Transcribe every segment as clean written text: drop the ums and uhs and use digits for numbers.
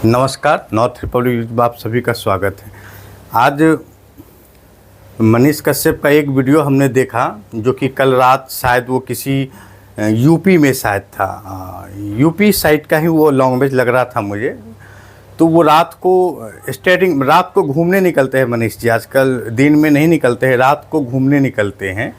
नमस्कार, north Republic news में आप सभी का स्वागत है। आज मनीष कश्यप का एक वीडियो हमने देखा जो कि कल रात शायद वो किसी यूपी में शायद था, यूपी साइड का ही वो लैंग्वेज लग रहा था मुझे। तो वो रात को घूमने निकलते हैं मनीष जी, आजकल दिन में नहीं निकलते हैं, रात को घूमने निकलते हैं।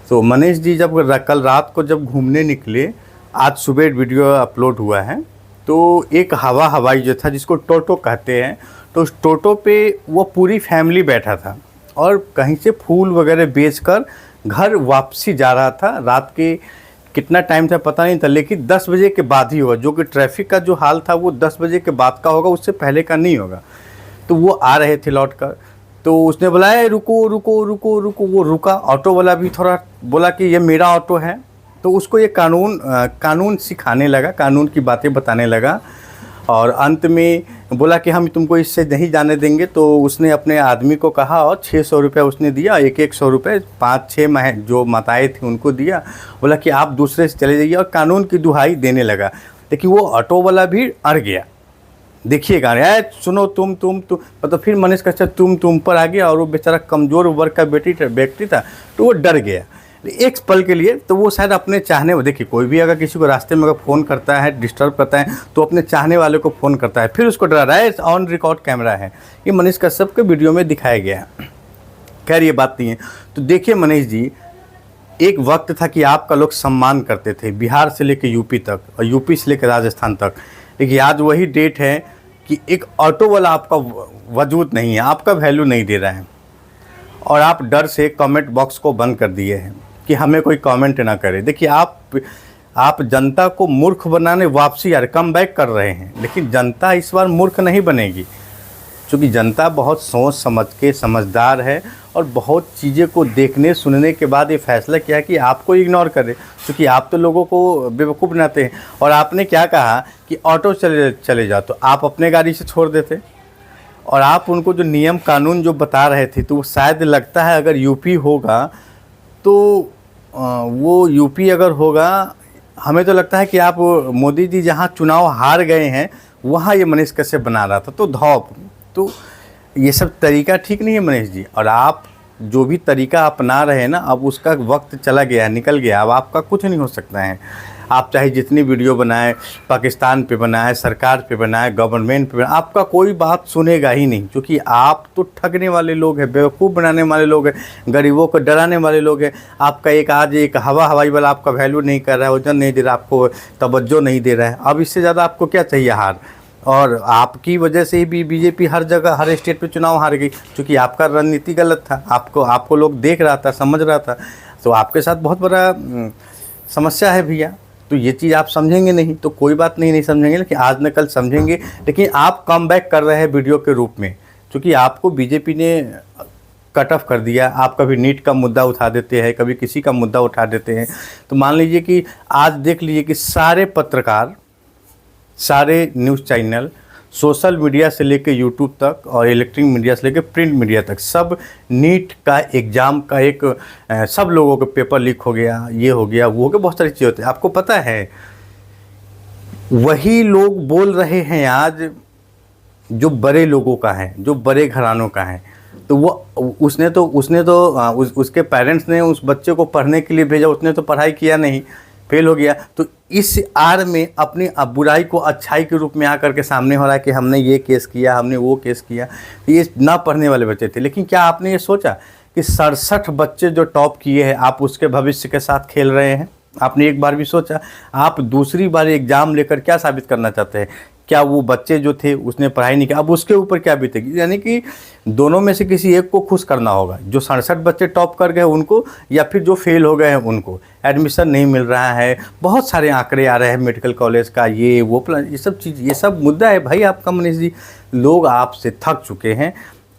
तो मनीष जी जब कल रात को जब घूमने निकले, आज सुबह वीडियो अपलोड हुआ है, तो एक हवाई जो था जिसको टोटो कहते हैं, तो उस टोटो पे वो पूरी फैमिली बैठा था और कहीं से फूल वगैरह बेचकर घर वापसी जा रहा था। रात के कितना टाइम था पता नहीं था, लेकिन 10 बजे के बाद ही होगा, जो कि ट्रैफिक का जो हाल था वो 10 बजे के बाद का होगा, उससे पहले का नहीं होगा। तो वो आ रहे थे लौट कर, तो उसने बुलाया रुको रुको रुको रुको, वो रुका। ऑटो वाला भी थोड़ा बोला कि ये मेरा ऑटो है, तो उसको ये कानून सिखाने लगा, कानून की बातें बताने लगा और अंत में बोला कि हम तुमको इससे नहीं जाने देंगे। तो उसने अपने आदमी को कहा और 600 रुपये उसने दिया, एक 100 रुपये 5-6 जो माताएँ थी उनको दिया। बोला कि आप दूसरे से चले जाइए और कानून की दुहाई देने लगा। लेकिन वो ऑटो वाला भी अड़ गया। देखिएगा, सुनो तुम मतलब फिर मनीष कश्यप तुम पर आ गया और वो बेचारा कमज़ोर वर्ग का व्यक्ति था, तो वो डर गया एक पल के लिए। तो वो शायद अपने चाहने, देखिए कोई भी अगर किसी को रास्ते में अगर फ़ोन करता है, डिस्टर्ब करता है, तो अपने चाहने वाले को फ़ोन करता है, फिर उसको डरा रहा है। ऑन रिकॉर्ड कैमरा है, ये मनीष कश्यप के वीडियो में दिखाया गया है। खैर ये बात नहीं है। तो देखिए मनीष जी, एक वक्त था कि आपका लोग सम्मान करते थे, बिहार से लेकर यूपी तक और यूपी से लेकर राजस्थान तक। लेकिन आज वही डेट है कि एक ऑटो वाला आपका वजूद नहीं है, आपका वैल्यू नहीं दे रहा है और आप डर से कमेंट बॉक्स को बंद कर दिए हैं कि हमें कोई कमेंट ना करे। देखिए आप जनता को मूर्ख बनाने वापसी कम बैक कर रहे हैं, लेकिन जनता इस बार मूर्ख नहीं बनेगी, क्योंकि जनता बहुत सोच समझ के समझदार है और बहुत चीज़ें को देखने सुनने के बाद ये फैसला किया कि आपको इग्नोर करे, क्योंकि आप तो लोगों को बेवकूफ़ बनाते हैं। और आपने क्या कहा कि ऑटो चले जाओ, तो आप अपने गाड़ी से छोड़ देते और आप उनको जो नियम कानून जो बता रहे थे, तो शायद लगता है अगर यूपी होगा तो वो यूपी अगर होगा, हमें तो लगता है कि आप मोदी जी जहाँ चुनाव हार गए हैं वहाँ ये मनीष कश्यप बना रहा था। तो ये सब तरीका ठीक नहीं है मनीष जी। और आप जो भी तरीका अपना रहे हैं ना, अब उसका वक्त चला गया, निकल गया, अब आपका कुछ नहीं हो सकता है। आप चाहे जितनी वीडियो बनाएं, पाकिस्तान पे बनाएं, सरकार पे बनाएं, गवर्नमेंट पे बनाएं, आपका कोई बात सुनेगा ही नहीं, क्योंकि आप तो ठगने वाले लोग हैं, बेवकूफ़ बनाने वाले लोग हैं, गरीबों को डराने वाले लोग हैं। आपका आज एक हवाई वाला आपका वैल्यू नहीं कर रहा है, वजन नहीं दे रहा, आपको तवज्जो नहीं दे रहा है। अब इससे ज़्यादा आपको क्या चाहिए हार? और आपकी वजह से ही भी बीजेपी हर जगह हर स्टेट पे चुनाव हार गई, क्योंकि आपका रणनीति गलत था। आपको लोग देख रहा था, समझ रहा था। तो आपके साथ बहुत बड़ा समस्या है भैया। तो ये चीज़ आप समझेंगे नहीं तो कोई बात नहीं समझेंगे, लेकिन आज न कल समझेंगे। लेकिन आप कम बैक कर रहे हैं वीडियो के रूप में, क्योंकि आपको बीजेपी ने कट ऑफ कर दिया। आप कभी नीट का मुद्दा उठा देते हैं, कभी किसी का मुद्दा उठा देते हैं। तो मान लीजिए कि आज देख लीजिए कि सारे पत्रकार, सारे न्यूज़ चैनल, सोशल मीडिया से लेकर यूट्यूब तक और इलेक्ट्रॉनिक मीडिया से लेकर प्रिंट मीडिया तक, सब नीट का एग्ज़ाम का सब लोगों के पेपर लीक हो गया, ये हो गया, वो हो गया, बहुत सारी चीज़ें होती हैं। आपको पता है वही लोग बोल रहे हैं आज जो बड़े लोगों का है, जो बड़े घरानों का है। तो वो उसने तो उसके पेरेंट्स ने उस बच्चे को पढ़ने के लिए भेजा, उसने तो पढ़ाई किया नहीं, फेल हो गया। तो इस आड़ में अपनी बुराई को अच्छाई के रूप में आकर के सामने हो रहा है कि हमने ये केस किया, हमने वो केस किया। तो ये ना पढ़ने वाले बच्चे थे। लेकिन क्या आपने ये सोचा कि 67 बच्चे जो टॉप किए हैं, आप उसके भविष्य के साथ खेल रहे हैं? आपने एक बार भी सोचा? आप दूसरी बार एग्ज़ाम लेकर क्या साबित करना चाहते हैं? क्या वो बच्चे जो थे उसने पढ़ाई नहीं की, अब उसके ऊपर क्या बीतेगी? यानी कि दोनों में से किसी एक को खुश करना होगा, जो 67 बच्चे टॉप कर गए उनको, या फिर जो फेल हो गए हैं उनको। एडमिशन नहीं मिल रहा है, बहुत सारे आंकड़े आ रहे हैं मेडिकल कॉलेज का, ये वो प्लान, ये सब चीज़, ये सब मुद्दा है भाई आपका मनीष जी। लोग आपसे थक चुके हैं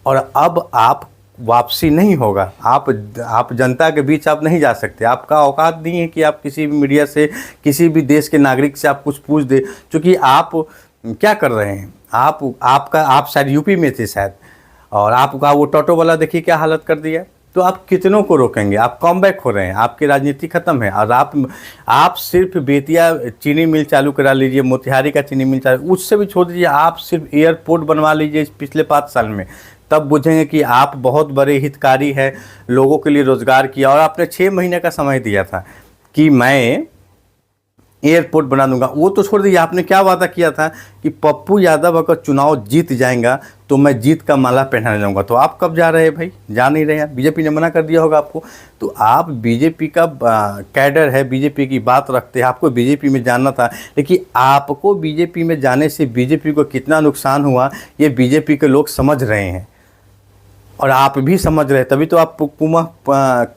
और अब आप वापसी नहीं होगा। आप जनता के बीच आप नहीं जा सकते। आपका औकात नहीं है कि आप किसी भी मीडिया से, किसी भी देश के नागरिक से आप कुछ पूछ दे, क्योंकि आप क्या कर रहे हैं? आप शायद यूपी में थे शायद, और आपका वो टोटो वाला देखिए क्या हालत कर दिया। तो आप कितनों को रोकेंगे? आप कमबैक हो रहे हैं, आपकी राजनीति खत्म है। और आप सिर्फ बेतिया चीनी मिल चालू करा लीजिए, मोतिहारी का चीनी मिल चालू, उससे भी छोड़ दीजिए, आप सिर्फ एयरपोर्ट बनवा लीजिए पिछले 5 साल में, तब बुझेंगे कि आप बहुत बड़े हितकारी है, लोगों के लिए रोज़गार किया। और आपने 6 महीने का समय दिया था कि मैं एयरपोर्ट बना दूंगा। वो तो छोड़ दीजिए, आपने क्या वादा किया था कि पप्पू यादव अगर चुनाव जीत जाएगा तो मैं जीत का माला पहनाने जाऊंगा। तो आप कब जा रहे हैं भाई? जा नहीं रहे हैं। बीजेपी ने मना कर दिया होगा आपको। तो आप बीजेपी का कैडर है, बीजेपी की बात रखते हैं, आपको बीजेपी में जाना था। लेकिन आपको बीजेपी में जाने से बीजेपी को कितना नुकसान हुआ ये बीजेपी के लोग समझ रहे हैं, और आप भी समझ रहे हैं। तभी तो आप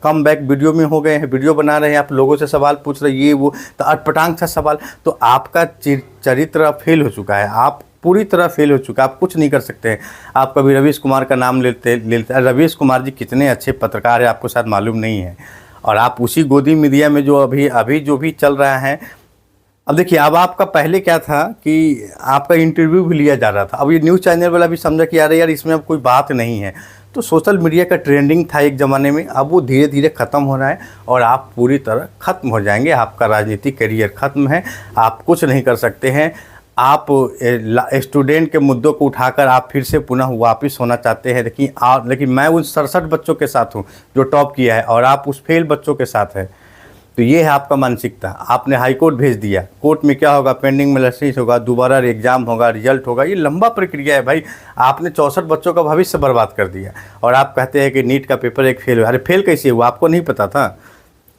कम बैक वीडियो में हो गए हैं, वीडियो बना रहे हैं, आप लोगों से सवाल पूछ रहे हैं, ये वो, तो अटपटांग सा सवाल। तो आपका चरित्र फेल हो चुका है, आप पूरी तरह फेल हो चुका है, आप कुछ नहीं कर सकते हैं। आप कभी रवीश कुमार का नाम लेते। रवीश कुमार जी कितने अच्छे पत्रकार हैं आपको शायद मालूम नहीं है। और आप उसी गोदी मीडिया में जो अभी जो भी चल रहा है, अब देखिए, अब आपका पहले क्या था कि आपका इंटरव्यू भी लिया जा रहा था। अब ये न्यूज़ चैनल वाला भी समझा कि यार इसमें अब कोई बात नहीं है। तो सोशल मीडिया का ट्रेंडिंग था एक ज़माने में, अब वो धीरे धीरे ख़त्म हो रहा है और आप पूरी तरह ख़त्म हो जाएंगे। आपका राजनीतिक करियर ख़त्म है, आप कुछ नहीं कर सकते हैं। आप स्टूडेंट के मुद्दों को उठाकर आप फिर से पुनः वापस होना चाहते हैं, लेकिन मैं उन 67 बच्चों के साथ हूँ जो टॉप किया है, और आप उस फेल बच्चों के साथ है। तो ये है आपका मानसिकता। आपने हाई कोर्ट भेज दिया, कोर्ट में क्या होगा? पेंडिंग में लाइसेंस होगा, दोबारा एग्ज़ाम होगा, रिजल्ट होगा। ये लंबा प्रक्रिया है भाई। आपने 64 बच्चों का भविष्य बर्बाद कर दिया, और आप कहते हैं कि नीट का पेपर एक फेल हुआ। अरे फेल कैसे हुआ? आपको नहीं पता था?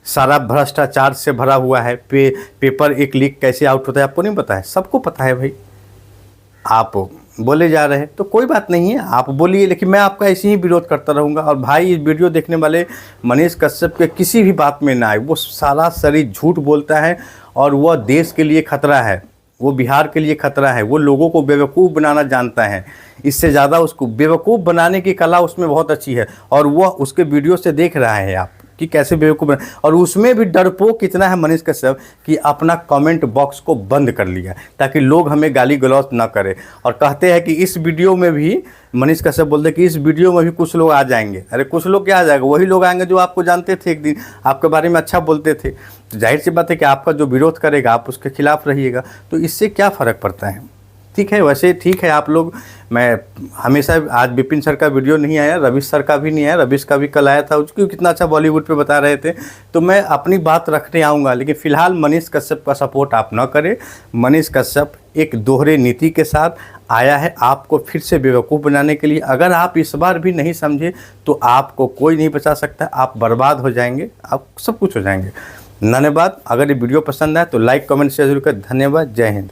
सारा भ्रष्टाचार से भरा हुआ है। पेपर एक लीक कैसे आउट होता है आपको नहीं पता है? सबको पता है भाई। आप बोले जा रहे हैं तो कोई बात नहीं है, आप बोलिए, लेकिन मैं आपका ऐसे ही विरोध करता रहूँगा। और भाई, इस वीडियो देखने वाले मनीष कश्यप के किसी भी बात में ना आए। वो सारा सरी झूठ बोलता है, और वह देश के लिए खतरा है, वो बिहार के लिए खतरा है, वो लोगों को बेवकूफ़ बनाना जानता है। इससे ज़्यादा उसको बेवकूफ़ बनाने की कला उसमें बहुत अच्छी है, और वह उसके वीडियो से देख रहा है आप कि कैसे बेवकूफ़ बना। और उसमें भी डरपोक कितना है मनीष कश्यप कि अपना कमेंट बॉक्स को बंद कर लिया ताकि लोग हमें गाली गलौज ना करें। और कहते हैं कि इस वीडियो में भी, मनीष कश्यप बोलते हैं कि इस वीडियो में भी कुछ लोग आ जाएंगे। अरे कुछ लोग क्या आ जाएगा? वही लोग आएंगे जो आपको जानते थे, एक दिन आपके बारे में अच्छा बोलते थे। तो जाहिर सी बात है कि आपका जो विरोध करेगा आप उसके खिलाफ रहिएगा, तो इससे क्या फ़र्क पड़ता है? ठीक है, वैसे ठीक है आप लोग। मैं हमेशा, आज विपिन सर का वीडियो नहीं आया, रवीश सर का भी नहीं आया, रवीश का भी कल आया था, उसको कितना अच्छा बॉलीवुड पे बता रहे थे। तो मैं अपनी बात रखने आऊँगा, लेकिन फ़िलहाल मनीष कश्यप का सपोर्ट आप न करें। मनीष कश्यप एक दोहरे नीति के साथ आया है आपको फिर से बेवकूफ़ बनाने के लिए। अगर आप इस बार भी नहीं समझे तो आपको कोई नहीं बचा सकता, आप बर्बाद हो जाएंगे, आप सब कुछ हो जाएंगे। धन्यवाद। अगर ये वीडियो पसंद आए तो लाइक कमेंट शेयर जरूर करें। धन्यवाद। जय हिंद।